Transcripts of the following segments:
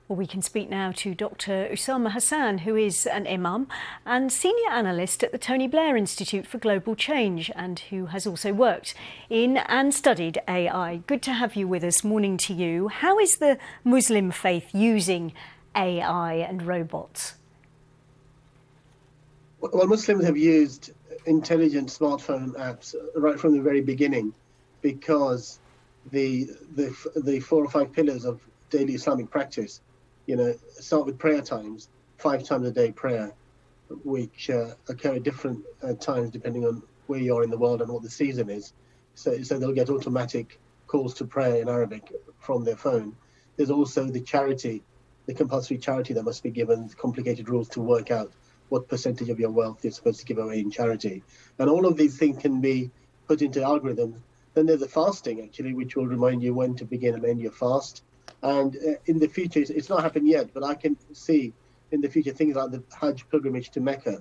Well, we can speak now to Dr. Usama Hasan, who is an Imam and Senior Analyst at the Tony Blair Institute for Global Change, and who has also worked in and studied AI. Good to have you with us. Morning to you. How is the Muslim faith using AI and robots? Well, Muslims have used intelligent smartphone apps right from the very beginning, because the 4 or 5 pillars of daily Islamic practice, start with prayer times, 5 times a day prayer, which occur at different times depending on where you are in the world and what the season is. So they'll get automatic calls to prayer in Arabic from their phone. There's also the charity, the compulsory charity that must be given, complicated rules to work out what percentage of your wealth you're supposed to give away in charity. And all of these things can be put into algorithms. Then there's the fasting, actually, which will remind you when to begin and end your fast. And in the future, it's not happened yet, but I can see in the future things like the Hajj pilgrimage to Mecca.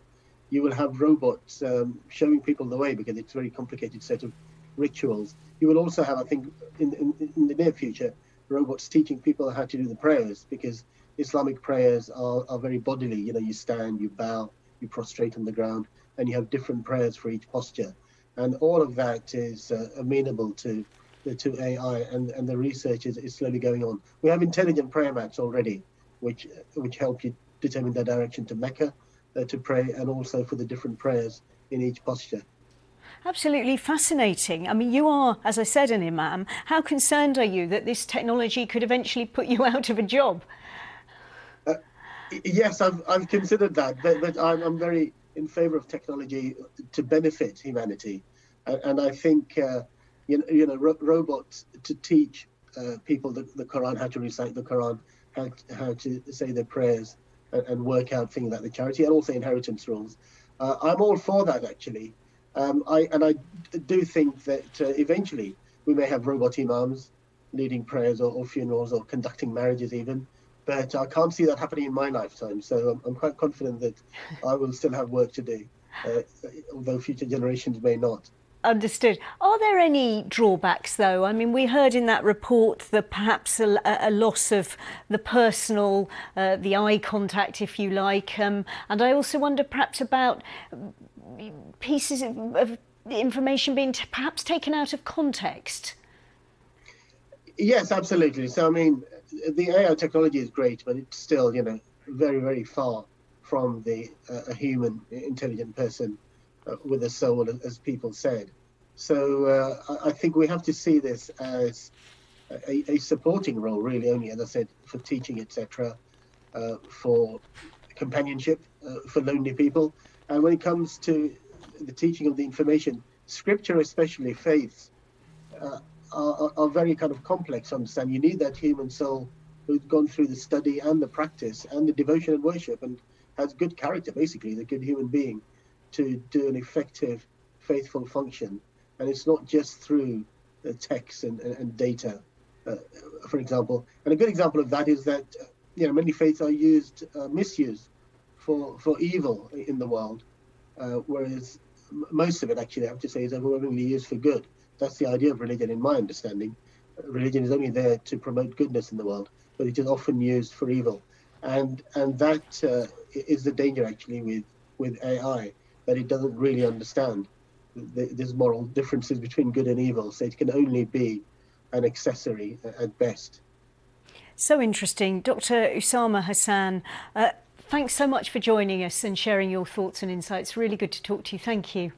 You will have robots showing people the way, because it's a very complicated set of rituals. You will also have, I think, in the near future, robots teaching people how to do the prayers, because Islamic prayers are very bodily. You stand, you bow, you prostrate on the ground, and you have different prayers for each posture. And all of that is amenable to AI, and the research is slowly going on. We have intelligent prayer mats already, which help you determine the direction to Mecca to pray, and also for the different prayers in each posture. Absolutely fascinating. I mean, you are, as I said, an Imam. How concerned are you that this technology could eventually put you out of a job? Yes, I've considered that, but I'm very in favor of technology to benefit humanity, and I think robots to teach people the Quran, how to recite the Quran, how to say their prayers, and work out things like the charity and also inheritance rules. I'm all for that, actually. I do think that eventually we may have robot imams leading prayers or funerals or conducting marriages even. But I can't see that happening in my lifetime. So I'm quite confident that I will still have work to do, although future generations may not. Understood. Are there any drawbacks, though? I mean, we heard in that report that perhaps a loss of the personal, the eye contact, if you like. And I also wonder perhaps about pieces of information being perhaps taken out of context. Yes, absolutely. So, I mean, the AI technology is great, but it's still, very, very far from a human intelligent person with a soul, as people said. So I think we have to see this as a supporting role, really, only, as I said, for teaching, etc., for companionship, for lonely people. And when it comes to the teaching of the information, scripture, especially faith, are very kind of complex to understand. You need that human soul who's gone through the study and the practice and the devotion and worship, and has good character, basically, the good human being, to do an effective, faithful function. And it's not just through the text and data, for example. And a good example of that is that many faiths are misused for evil in the world, whereas most of it, actually, I have to say, is overwhelmingly used for good. That's the idea of religion, in my understanding. Religion is only there to promote goodness in the world, but it is often used for evil. And that is the danger, actually, with AI, that it doesn't really understand there's moral differences between good and evil. So it can only be an accessory at best. So interesting. Dr. Usama Hasan, thanks so much for joining us and sharing your thoughts and insights. Really good to talk to you. Thank you.